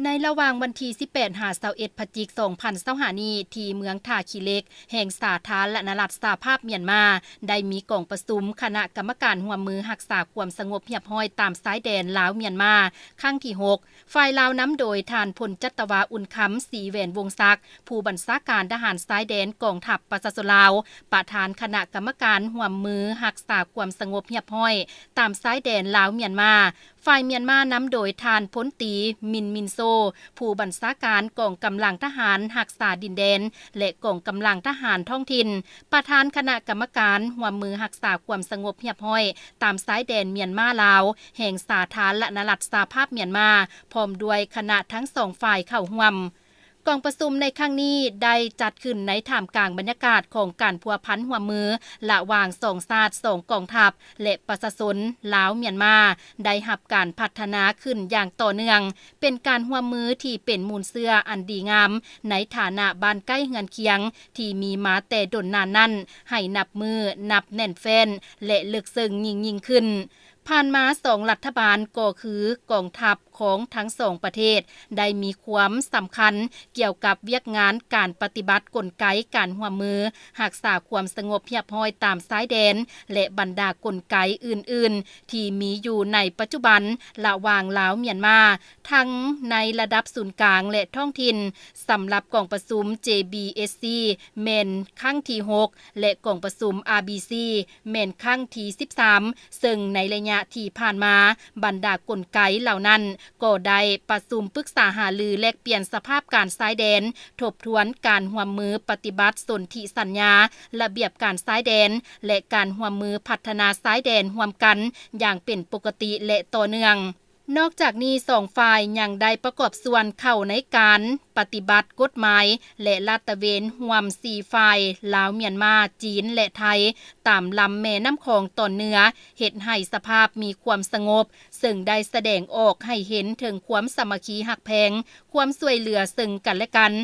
ในระหว่างวันที่18 21 พฤศจิกายน 2025 นี้ที่เมืองท่าขี้เหล็กแห่งสาธารณรัฐสหภาพเมียนมาได้มีกองประชุมคณะกรรมการร่วมมือรักษาความสงบเรียบร้อยตามชายแดนลาวเมียนมาครั้งที่ 6 ฝ่ายลาวนำโดยท่านพลจัตวาอุ่นคำศรีแหวนวงศักดิ์ผู้บัญชาการทหารชายแดนกองทัพประชาชนลาวประธานคณะกรรมการร่วมมือรักษาความสงบเรียบร้อยตามชายแดนลาวเมียนมาฝ่ายเมียนมานำโดยท่านพลตรีมินโซผู้บัญชาการกองกำลังทหารรักษาดินแดนและกองกำลังทหารท้องถิ่นประธานคณะกรรมการร่วมมือรักษาความสงบเรียบร้อยตามชายแดนเมียนมาลาวแห่งสาธารณรัฐสหภาพเมียนมาพร้อมด้วยคณะทั้ง2ฝ่ายเข้าร่วมกองประชุมในครั้งนี้ได้จัดขึ้นในท่ามกลางบรรยากาศของการพัวพันร่วมมือระหว่าง2ชาติ2กองทัพและประชาชนลาวเมียนมาได้รับการพัฒนาขึ้นอย่างต่อเนื่องเป็นการร่วมมือที่เป็นมูลเชื่ออันดีงามในฐานะบ้านใกล้เฮือนเคียงที่มีมาแต่ดนนานนั้นให้นับมือนับแน่นแฟ้นและลึกซึ้งยิ่งขึ้นผ่านมา2รัฐบาลก็คือกองทัพของทั้ง2ประเทศได้มีความสำคัญเกี่ยวกับเวียกงานการปฏิบัติกลไกการร่วมมือรักษาความสงบเรียบร้อยตามชายแดนและบรรดากลไกอื่นๆที่มีอยู่ในปัจจุบันระหว่างลาวเมียนมาทั้งในระดับศูนย์กลางและท้องถิ่นสำหรับกองประชุม JBSC แม่นครั้งที่ 6 และกองประชุม RBC แม่นครั้งที่ 13 ซึ่งในระยะที่ผ่านมาบรรดากลไกเหล่านั้นก็ได้ประชุมปรึกษาหารือแลกเปลี่ยนสภาพการชายแดนทบทวนการร่วมมือปฏิบัติสนธิสัญญาระเบียบการชายแดนและการร่วมมือพัฒนาชายแดนร่วมกันอย่างเป็นปกติและต่อเนื่องนอกจากนี้2ฝ่ายยังได้ประกอบส่วนเข้าในการปฏิบัติกฎหมายและลาดตระเวนร่วม4ฝ่ายลาวเมียนมาจีนและไทยตามลำแม่น้ำคองตอนเหนือเฮ็ดให้สภาพมีความสงบซึ่งได้แสดงออกให้เห็นถึงความสามัคคีหักแพงความช่วยเหลือซึ่งกันและกัน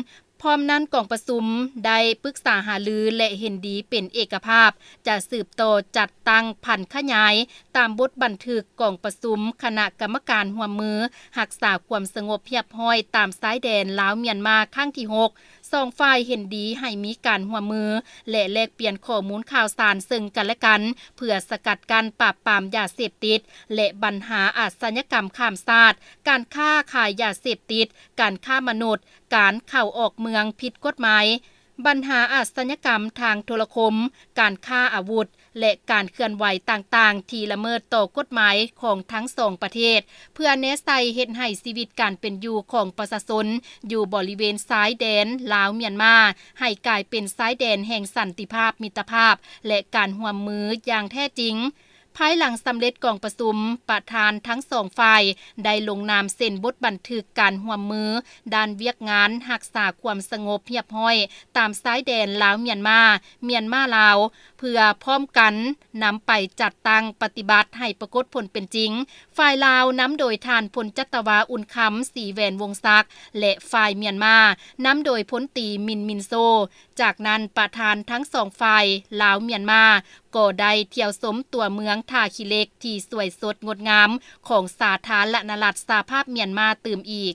พร้อมนั้นกองประชุมได้ปรึกษาหารือและเห็นดีเป็นเอกภาพจะสืบต่อจัดตั้งพันขยายตามบทบันทึกกองประชุมคณะกรรมการร่วมมือรักษาความสงบเรียบร้อยตามชายแดนลาวเมียนมาครั้งที่ 6 2ฝ่ายเห็นดีให้มีการร่วมมือและแลกเปลี่ยนข้อมูลข่าวสารซึ่งกันและกันเพื่อสกัดกั้นปราบปรามยาเสพติดและปัญหาอาชญากรรมข้ามชาติการค้าขายยาเสพติดการค้ามนุษย์การเข้าออกเมืองผิดกฎหมายปัญหาอาชญากรรมทางโทรคมการค้าอาวุธและการเคลื่อนไหวต่างๆที่ละเมิดต่อกฎหมายของทั้ง2ประเทศเพื่อแนะใส่เฮ็ดให้ชีวิตการเป็นอยู่ของประชาชนอยู่บริเวณชายแดนลาวเมียนมาให้กลายเป็นชายแดนแห่งสันติภาพมิตรภาพและการร่วมมืออย่างแท้จริงภายหลังสำเร็จกองประชุมประธานทั้ง2ฝ่ายได้ลงนามเซ็นบทบันทึกการร่วมมือด้านเวียกงานรักษาความสงบเรียบร้อยตามชายแดนลาวเมียนมาลาวเพื่อพร้อมกันนำไปจัดตั้งปฏิบัติให้ปรากฏผลเป็นจริงฝ่ายลาวนำโดยท่านพลจัตวาอุ่นคำศรีแหวนวงศักดิ์และฝ่ายเมียนมานำโดยพลตรีมินโซจากนั้นประธานทั้ง2ฝ่ายลาวเมียนมาก็ได้เที่ยวชมตัวเมืองท่าขี้เหล็กที่สวยสดงดงามของสาธารณรัฐสหภาพเมียนมาตื่มอีก